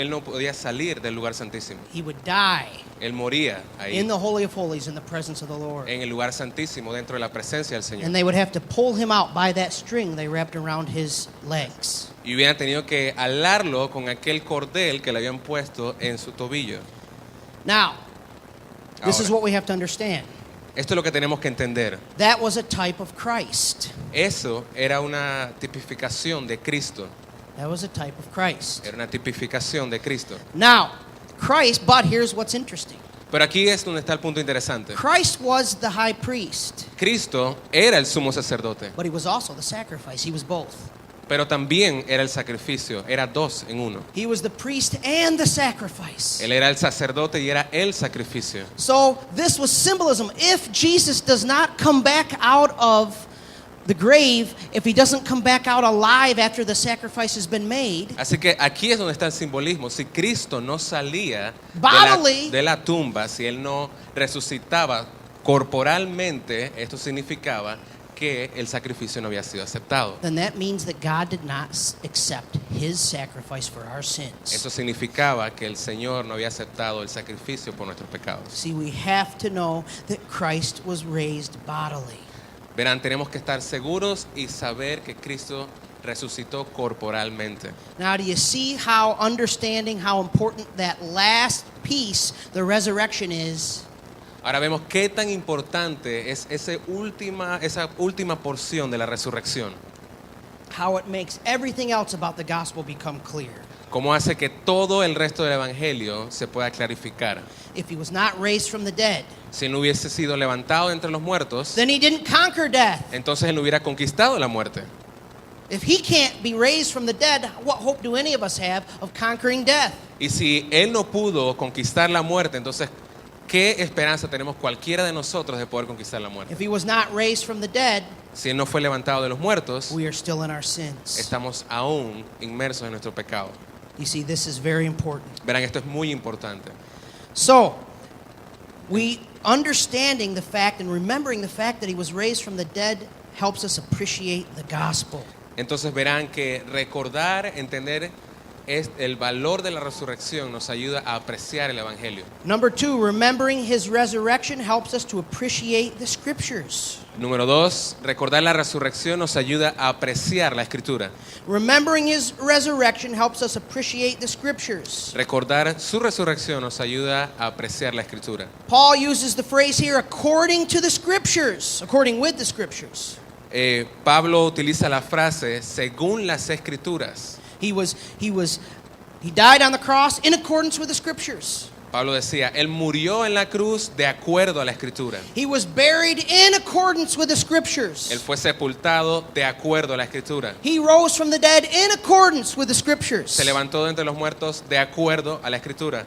S3: no podía salir del lugar santísimo.
S1: He would die
S3: Él moría ahí,
S1: in the Holy of Holies in the presence of the Lord.
S3: en el lugar santísimo, dentro de la presencia del Señor.
S1: And they would have to pull him out by that string they wrapped around his legs.
S3: Y hubieran tenido que alarlo con aquel cordel que le habían puesto en su tobillo.
S1: Now, this is
S3: Ahora.
S1: what we have to understand.
S3: Esto es lo que tenemos que entender.
S1: That was a type of Christ.
S3: Eso era una tipificación de Cristo.
S1: That was a type of Christ.
S3: Era una tipificación de Cristo.
S1: Now, Christ, but here's what's interesting.
S3: Pero aquí es donde está el punto interesante.
S1: Christ was the high priest,
S3: Cristo era el sumo sacerdote,
S1: but he was also the sacrifice. He was both.
S3: pero también era el sacrificio. Era dos en uno.
S1: He was the priest and the sacrifice.
S3: Él era el sacerdote y era el sacrificio.
S1: So this was symbolism. If Jesus does not come back out of the grave, if he doesn't come back out alive after the sacrifice has been made,
S3: Así que aquí es donde está el simbolismo. Si Cristo no salía
S1: Bodily.
S3: de la tumba, si Él no resucitaba corporalmente, esto significaba que el sacrificio no había sido aceptado.
S1: then that means that God did not accept his sacrifice for our sins.
S3: Eso significaba que el Señor no había aceptado el sacrificio por nuestros pecados.
S1: See, we have to know that Christ was raised bodily.
S3: Verán, tenemos que estar seguros y saber que Cristo resucitó corporalmente.
S1: Now, do you see how understanding how important that last piece, the resurrection, is?
S3: Ahora vemos qué tan importante es esa última porción de la resurrección.
S1: How it makes everything else about the gospel become clear.
S3: Cómo hace que todo el resto del evangelio se pueda clarificar.
S1: If he was not raised from the dead,
S3: Si no hubiese sido levantado entre los muertos,
S1: then he didn't conquer death.
S3: entonces él no hubiera conquistado la muerte.
S1: If he can't be raised from the dead, what hope do any of us have of conquering death?
S3: Y si él no pudo conquistar la muerte, entonces ¿qué esperanza tenemos cualquiera de nosotros de poder conquistar la muerte?
S1: If he was not raised from the dead,
S3: Si él no fue levantado de los muertos,
S1: we are still in our sins.
S3: estamos aún inmersos en nuestro pecado.
S1: You see, this is very important.
S3: Verán, esto es muy importante.
S1: So, we understanding the fact and remembering the fact that he was raised from the dead helps us appreciate the gospel.
S3: Entonces verán que recordar, entender el valor de la resurrección nos ayuda a apreciar el evangelio.
S1: Number 2, remembering his resurrection helps us to appreciate the scriptures.
S3: Número 2, recordar la resurrección nos ayuda a apreciar la escritura.
S1: Remembering his resurrection helps us appreciate the scriptures.
S3: Recordar su resurrección nos ayuda a apreciar la escritura.
S1: Paul uses the phrase here, according to the scriptures, according with the scriptures.
S3: Pablo utiliza la frase según las escrituras.
S1: He died on the cross in accordance with the scriptures.
S3: Pablo decía, él murió en la cruz de acuerdo a la escritura.
S1: He was buried in accordance with the scriptures.
S3: Él fue sepultado de acuerdo a la escritura.
S1: He rose from the dead in accordance with the scriptures.
S3: Se levantó de entre los muertos de acuerdo a la escritura.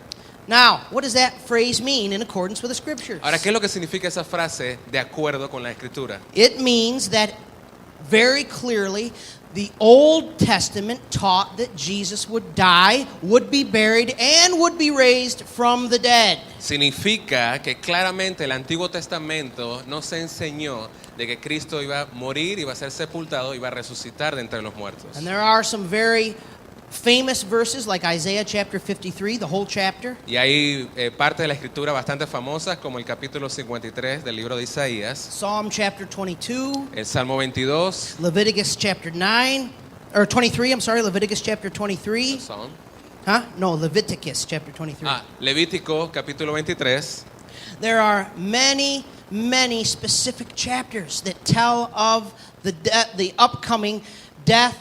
S1: Now, what does that phrase mean, in accordance with the scriptures?
S3: Ahora, ¿qué es lo que significa esa frase de acuerdo con la escritura?
S1: It means that very clearly the Old Testament taught that Jesus would die, would be buried, and would be raised from the dead.
S3: Significa que claramente el Antiguo Testamento nos enseñó de que Cristo iba a morir, iba a ser sepultado, iba a resucitar de entre los muertos.
S1: And there are some very famous verses like Isaiah chapter 53, the whole chapter.
S3: Y hay partes de la escritura bastante famosas como el capítulo 53 del libro de Isaías,
S1: Psalm chapter 22,
S3: el Salmo 22,
S1: Leviticus chapter 9, or 23, I'm sorry, Leviticus chapter 23.
S3: Son.
S1: Huh? No, Leviticus chapter 23.
S3: Levítico capítulo 23.
S1: There are many, many specific chapters that tell of the upcoming death,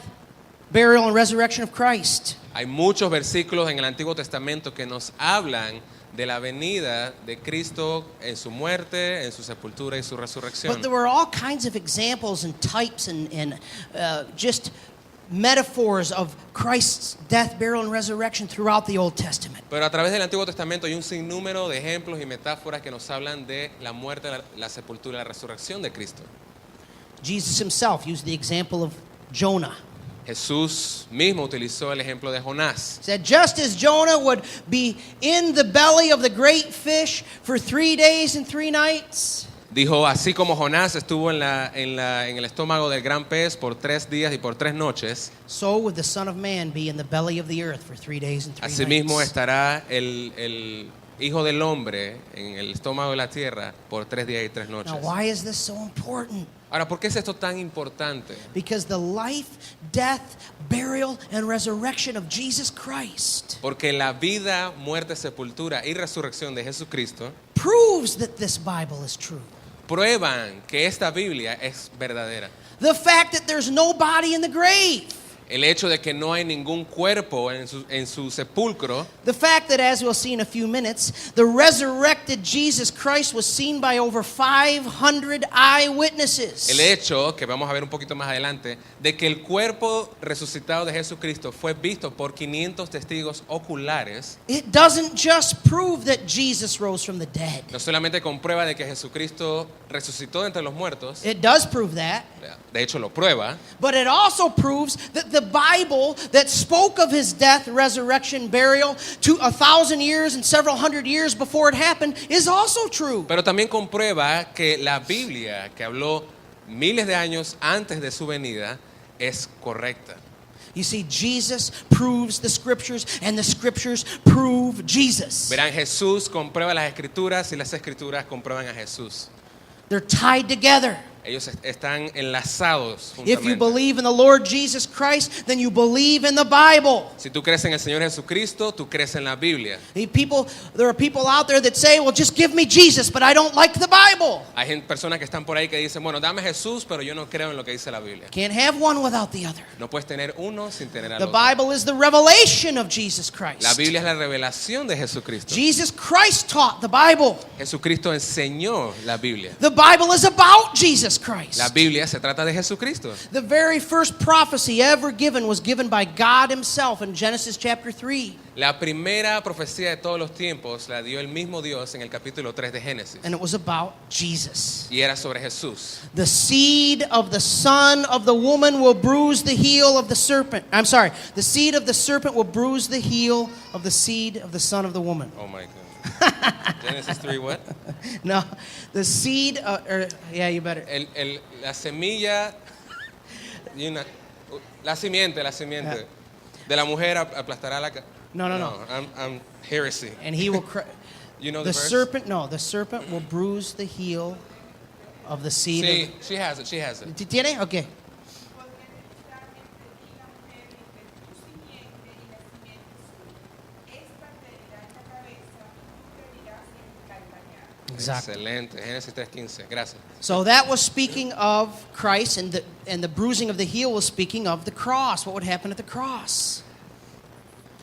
S1: burial, and resurrection of Christ.
S3: Hay muchos versículos en el Antiguo Testamento que nos hablan de la venida de Cristo en su muerte, en su sepultura y su resurrección.
S1: But there were all kinds of examples and types and just metaphors of Christ's death, burial, and resurrection throughout the Old Testament.
S3: Pero a través del Antiguo Testamento hay un sinnúmero de ejemplos y metáforas que nos hablan de la muerte, la sepultura y la resurrección de Cristo.
S1: Jesus himself used the example of Jonah.
S3: Jesús mismo utilizó el ejemplo de Jonás.
S1: He said, just as Jonah would be in the belly of the great fish for 3 days and 3 nights,
S3: Dijo, así como Jonás estuvo en el estómago del gran pez por 3 días y por 3 noches,
S1: so would the Son of Man be in the belly of the earth for 3 days and 3
S3: asimismo
S1: nights.
S3: estará el Hijo del Hombre en el estómago de la tierra por 3 días y 3 noches.
S1: Now, why is this so important?
S3: Ahora, ¿por qué es esto tan importante?
S1: Because the life, death, burial, and resurrection of Jesus Christ
S3: Porque la vida, muerte, sepultura y resurrección de Jesucristo
S1: proves that this Bible is true.
S3: prueban que esta Biblia es verdadera.
S1: The fact that there's no body in the grave.
S3: El hecho de que no hay ningún cuerpo en su sepulcro.
S1: The fact that, as we'll see in a few minutes, the resurrected Jesus Christ was seen by over 500 eyewitnesses.
S3: El hecho, que vamos a ver un poquito más adelante, de que el cuerpo resucitado de Jesucristo fue visto por 500 testigos oculares,
S1: It doesn't just prove that Jesus rose from the dead.
S3: no solamente comprueba de que Jesucristo resucitó de entre los muertos,
S1: It does prove that.
S3: de hecho lo prueba,
S1: But it also proves that the Bible that spoke of his death, resurrection, burial to 1,000 years and several hundred years before it happened is also true.
S3: pero también comprueba que la Biblia, que habló miles de años antes de su venida, es correcta.
S1: You see, Jesus proves the scriptures and the scriptures prove Jesus.
S3: Verán, Jesús comprueba las escrituras y las escrituras comprueban a Jesús.
S1: They're tied together.
S3: Ellos están enlazados
S1: If you
S3: juntamente.
S1: believe in the Lord Jesus Christ, then you believe in the Bible.
S3: Si tú crees en el Señor Jesucristo, tú crees en la Biblia.
S1: There are people out there that say, well, just give me Jesus, but I don't like the Bible.
S3: Hay personas que están por ahí que dicen, bueno, dame Jesús, pero yo no creo en lo que dice la Biblia.
S1: Can't have one without the other.
S3: No puedes tener uno sin tener al
S1: The
S3: otro.
S1: Bible is the revelation of Jesus
S3: La
S1: Christ.
S3: Biblia es la revelación de Jesucristo.
S1: Jesus Christ taught the Bible.
S3: Jesucristo enseñó la Biblia.
S1: The Bible is about Jesus Christ.
S3: La Biblia se trata de Jesucristo.
S1: The very first prophecy ever given was given by God himself in Genesis chapter 3.
S3: La primera profecía de todos los tiempos la dio el mismo Dios en el capítulo 3 de Génesis.
S1: And it was about Jesus.
S3: Y era sobre Jesús.
S1: The seed of the son of the woman will bruise the heel of the serpent. I'm sorry. The seed of the serpent will bruise the heel of the seed of the son of the woman.
S3: Oh my God. Genesis 3 what?
S1: No, the seed, yeah, you better.
S3: La semilla, la simiente de la mujer aplastará la
S1: No.
S3: I'm heresy.
S1: And he will,
S3: You know
S1: the
S3: verse?
S1: serpent will bruise the heel of the seed.
S3: Sí, she has it.
S1: ¿Tiene? Okay. Exactly.
S3: Excelente. Génesis 3:15. Gracias.
S1: So that was speaking of Christ, and the bruising of the heel was speaking of the cross. What would happen at the cross?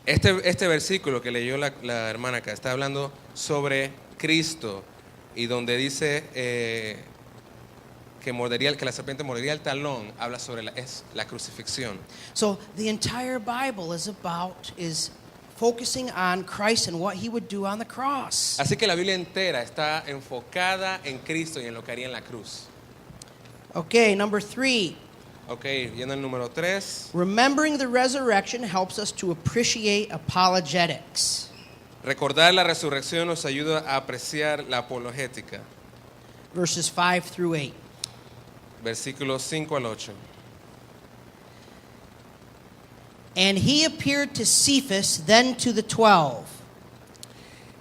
S3: Este versículo que leyó la hermana acá está hablando sobre Cristo y donde dice que la serpiente mordería el talón, habla sobre la crucifixión.
S1: So the entire Bible is focusing on Christ and what he would do on the cross.
S3: Así que la Biblia entera está enfocada en Cristo y en lo que haría en la cruz.
S1: Okay, number 3.
S3: Ok, yendo al número 3.
S1: Remembering the resurrection helps us to appreciate apologetics.
S3: Recordar la resurrección nos ayuda a apreciar la apologética.
S1: Verses 5 through 8.
S3: Versículos 5 al 8.
S1: And he appeared to Cephas, then to the 12.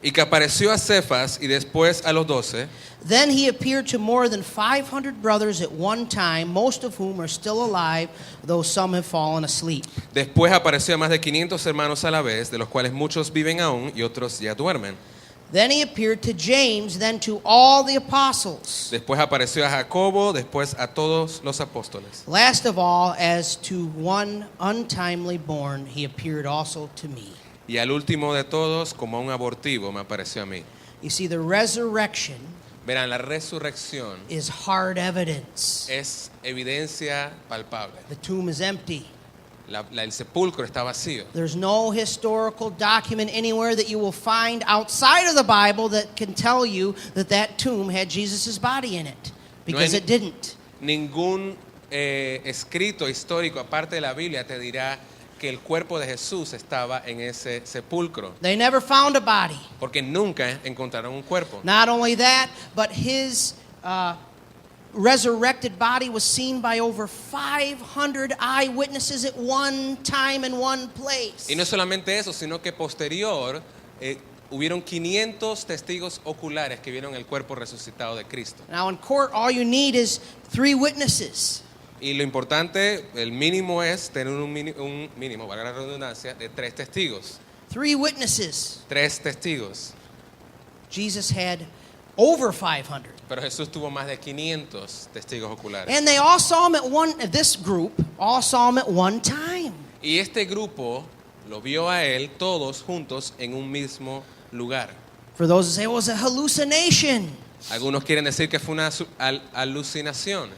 S3: Y que apareció a Cefas y después a los 12.
S1: Then he appeared to more than 500 brothers at one time, most of whom are still alive, though some have fallen asleep.
S3: Después apareció a más de 500 hermanos a la vez, de los cuales muchos viven aún y otros ya duermen.
S1: Then he appeared to James, then to all the apostles.
S3: Después apareció a Jacobo, después a todos los apóstoles.
S1: Last of all, as to one untimely born, he appeared also to me.
S3: Y al último de todos, como a un abortivo, me apareció a mí.
S1: You see, the resurrection
S3: Verán, la resurrección
S1: is hard evidence.
S3: es evidencia palpable.
S1: The tomb is empty.
S3: El sepulcro está vacío.
S1: There's no historical document anywhere that you will find outside of the Bible that can tell you that that tomb had Jesus' body in it, because it didn't.
S3: Ningún escrito histórico aparte de la Biblia te dirá que el cuerpo de Jesús estaba en ese sepulcro,
S1: They never found a body.
S3: porque nunca encontraron un cuerpo.
S1: Not only that, but his resurrected body was seen by over 500 eyewitnesses at one time in one place.
S3: Y no solamente eso, sino que posterior hubieron 500 testigos oculares que vieron el cuerpo resucitado de Cristo.
S1: Now in court, all you need is 3 witnesses.
S3: Y lo importante, el mínimo es tener un mínimo, valga la redundancia, de 3 testigos.
S1: 3 witnesses.
S3: 3 testigos.
S1: Jesus had over 500.
S3: Pero Jesús tuvo más de 500 testigos oculares.
S1: And they all saw him this group all saw him at one time.
S3: Y este grupo lo vio a él todos juntos en un mismo lugar.
S1: For those who say, well, it was a hallucination.
S3: Algunos quieren decir que fue una alucinación.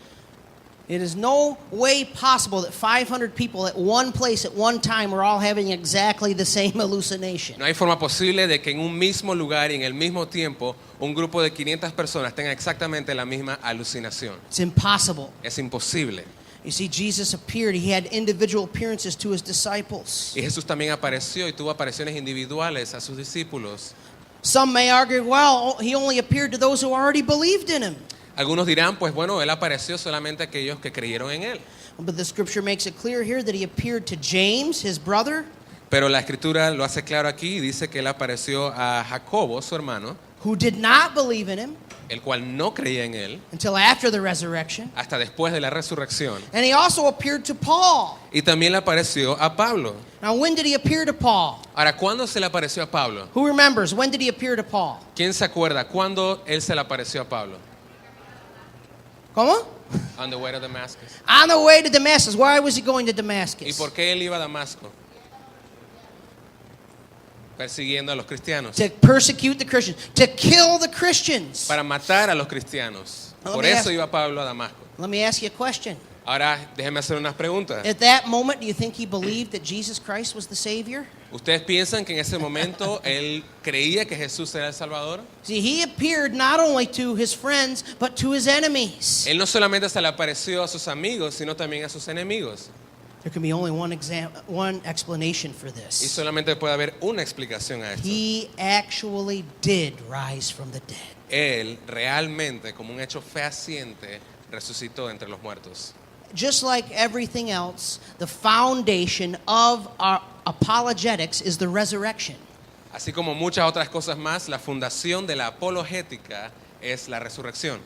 S1: It is no way possible that 500 people at one place at one time were all having exactly the same hallucination.
S3: No hay forma posible de que en un mismo lugar y en el mismo tiempo un grupo de 500 personas tenga exactamente la misma alucinación.
S1: It's impossible.
S3: Es imposible.
S1: You see, Jesus appeared. He had individual appearances to his disciples.
S3: Y Jesús también apareció y tuvo apariciones individuales a sus discípulos.
S1: Some may argue, well, he only appeared to those who already believed in him.
S3: Algunos dirán, pues bueno, él apareció solamente a aquellos que creyeron en él.
S1: But the scripture makes it clear here that he appeared to James, his brother,
S3: Pero la escritura lo hace claro aquí y dice que él apareció a Jacobo, su hermano,
S1: who did not believe in him
S3: el cual no creía en él
S1: until after the resurrection.
S3: hasta después de la resurrección.
S1: And he also appeared to Paul.
S3: Y también le apareció a Pablo.
S1: Now, when did he appear to Paul?
S3: Ahora, ¿cuándo se le apareció a Pablo?
S1: Who remembers? When did he appear to Paul?
S3: ¿Quién se acuerda cuándo él se le apareció a Pablo?
S1: ¿Cómo?
S3: On the way to Damascus.
S1: On the way to Damascus. Why was he going to
S3: ¿Y
S1: Damascus?
S3: por qué él iba a Damasco? Persiguiendo a los cristianos.
S1: To persecute the Christians, to kill the Christians.
S3: Para matar a los cristianos.
S1: Let
S3: Por
S1: me
S3: eso
S1: ask-
S3: iba Pablo a Damasco.
S1: Let me ask you a question.
S3: Ahora, déjenme hacer unas preguntas.
S1: At that moment, do you think he believed that Jesus Christ was the Savior?
S3: ¿Ustedes piensan que en ese momento él creía que Jesús era el Salvador?
S1: See, he appeared not only to his friends, but to his enemies.
S3: Él no solamente se le apareció a sus amigos, sino también a sus enemigos.
S1: There can be only one explanation for
S3: Y
S1: this.
S3: solamente puede haber una explicación a esto.
S1: He actually did rise from the dead.
S3: Él realmente, como un hecho fehaciente, resucitó entre los muertos.
S1: Just like everything else, the foundation of our apologetics is the resurrection.
S3: Así como muchas otras cosas más, la fundación de la apologética es la resurrección.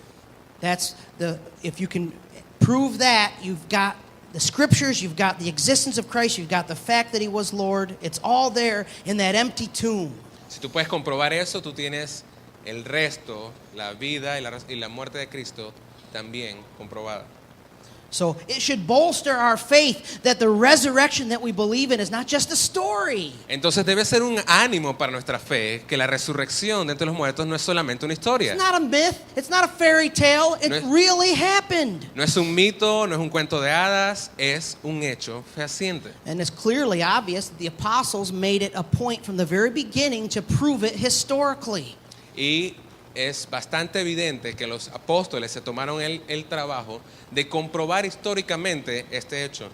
S1: If you can prove that, you've got the scriptures, you've got the existence of Christ, you've got the fact that he was Lord. It's all there in that empty tomb.
S3: Si tú puedes comprobar eso, tú tienes el resto, la vida y la muerte de Cristo también comprobada.
S1: So it should bolster our faith that the resurrection that we believe in is not just a story.
S3: Entonces debe ser un ánimo para nuestra fe que la resurrección de entre los muertos no es solamente una historia.
S1: It's not a myth. It's not a fairy tale. It
S3: No es-
S1: really happened.
S3: No es un mito, no es un cuento de hadas, es un hecho fehaciente.
S1: And it's clearly obvious that the apostles made it a point from the very beginning to prove it historically.
S3: Y es bastante evidente que los apóstoles se tomaron el trabajo de comprobar históricamente este hecho.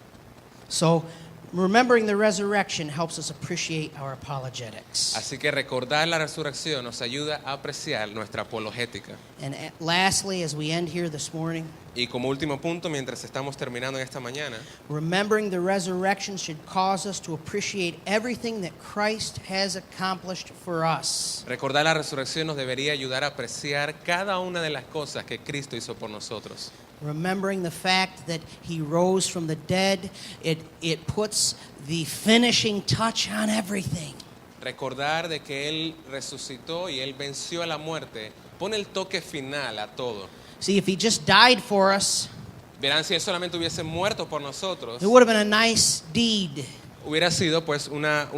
S1: So remembering the resurrection helps us appreciate our apologetics.
S3: Así que recordar la resurrección nos ayuda a apreciar nuestra apologética.
S1: And lastly, as we end here this morning,
S3: Y como último punto, mientras estamos terminando en esta mañana,
S1: remembering the resurrection should cause us to appreciate everything that Christ has accomplished for us.
S3: recordar la resurrección nos debería ayudar a apreciar cada una de las cosas que Cristo hizo por nosotros.
S1: Remembering the fact that he rose from the dead, it puts the finishing touch on everything.
S3: Recordar de que Él resucitó y Él venció a la muerte, pone el toque final a todo.
S1: See, if he just died for us,
S3: Verán, si Él solamente hubiese muerto por nosotros,
S1: it would have been a nice deed.
S3: hubiera sido pues una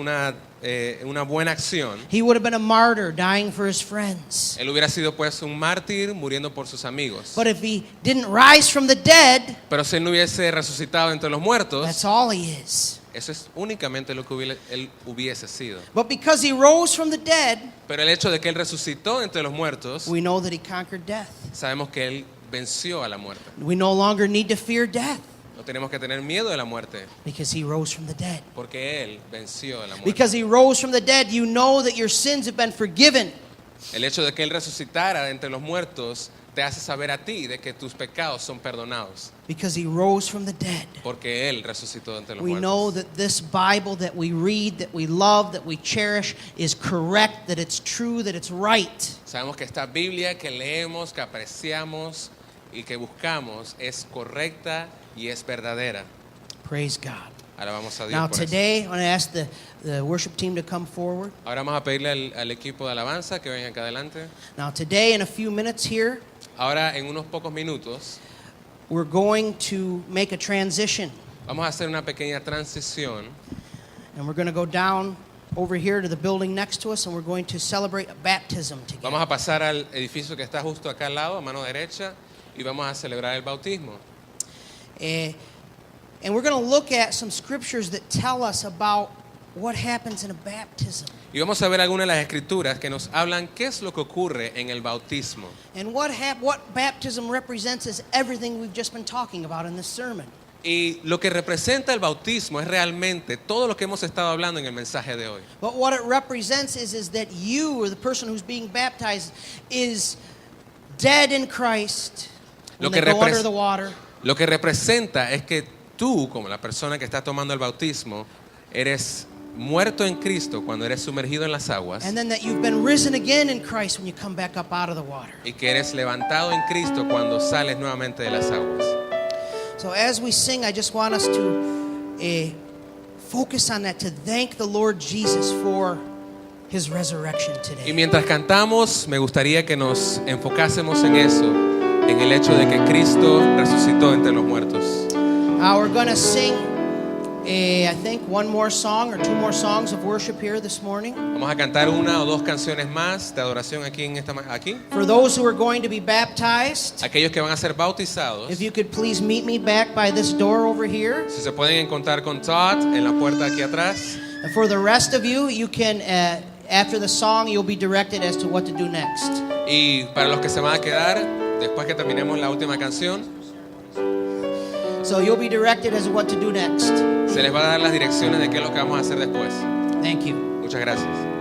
S3: buena acción.
S1: He would have been a martyr dying for his friends.
S3: Él hubiera sido pues un mártir muriendo por sus amigos.
S1: But if he didn't rise from the dead,
S3: Pero si Él no hubiese resucitado entre los muertos,
S1: that's all he is.
S3: eso es únicamente lo que Él hubiese sido.
S1: But because he rose from the dead,
S3: Pero el hecho de que Él resucitó entre los muertos,
S1: we know that he conquered death.
S3: sabemos que Él venció a la muerte.
S1: We no longer need to fear death
S3: No tenemos que tener miedo de la muerte,
S1: because he rose from the dead.
S3: porque Él venció a la muerte.
S1: Because he rose from the dead, you know that your sins have been forgiven.
S3: El hecho de que Él resucitara entre los muertos te hace saber a ti de que tus pecados son perdonados,
S1: Because he rose from the dead.
S3: porque Él resucitó entre los
S1: We know
S3: muertos.
S1: that this Bible that we read, that we love, that we cherish is correct, that it's true, that it's right.
S3: Sabemos que esta Biblia que leemos, que apreciamos y que buscamos es correcta y es verdadera.
S1: Praise God.
S3: Alabamos a Dios
S1: Now
S3: por eso.
S1: today, I'm going to ask the worship team to come forward.
S3: Ahora vamos a pedirle al equipo de alabanza que venga acá adelante.
S1: Now today, in a few minutes here,
S3: Ahora, en unos pocos minutos,
S1: we're going to make a transition.
S3: vamos a hacer una pequeña transición.
S1: And we're going to go down over here to the building next to us, and we're going to celebrate a baptism together.
S3: Vamos a pasar al edificio que está justo acá al lado, a mano derecha, y vamos a celebrar el bautismo.
S1: And we're going to look at some scriptures that tell us about what happens in a baptism.
S3: Y vamos a ver algunas de las escrituras que nos hablan qué es lo que ocurre en el bautismo.
S1: And what baptism represents is everything we've just been talking about in this sermon.
S3: Y lo que representa el bautismo es realmente todo lo que hemos estado hablando en el mensaje de hoy.
S1: But what it represents is that you, or the person who's being baptized, is dead in Christ when they go under the water.
S3: Lo que representa es que tú, como la persona que está tomando el bautismo, eres muerto en Cristo cuando eres sumergido en las aguas,
S1: And then that you've been risen again in Christ when you come back up out of the water.
S3: y que eres levantado en Cristo cuando sales nuevamente de las aguas.
S1: So as we sing, I just want us to focus on that, to thank the Lord Jesus for His resurrection
S3: Y
S1: today.
S3: mientras cantamos, me gustaría que nos enfocásemos en eso, en el hecho de que Cristo resucitó entre los muertos.
S1: Now we're going to sing, I think, one more song or two more songs of worship here this morning.
S3: Vamos a cantar una o dos canciones más de adoración aquí.
S1: For those who are going to be baptized,
S3: Aquellos que van a ser bautizados,
S1: if you could please meet me back by this door over here.
S3: si se pueden encontrar con Todd en la puerta aquí atrás.
S1: And for the rest of you, you can, after the song, you'll be directed as to what to do next.
S3: Y para los que se van a quedar, después que terminemos la última canción,
S1: So you'll be directed as to what to do next.
S3: se les va a dar las direcciones de qué es lo que vamos a hacer después.
S1: Thank you.
S3: Muchas gracias.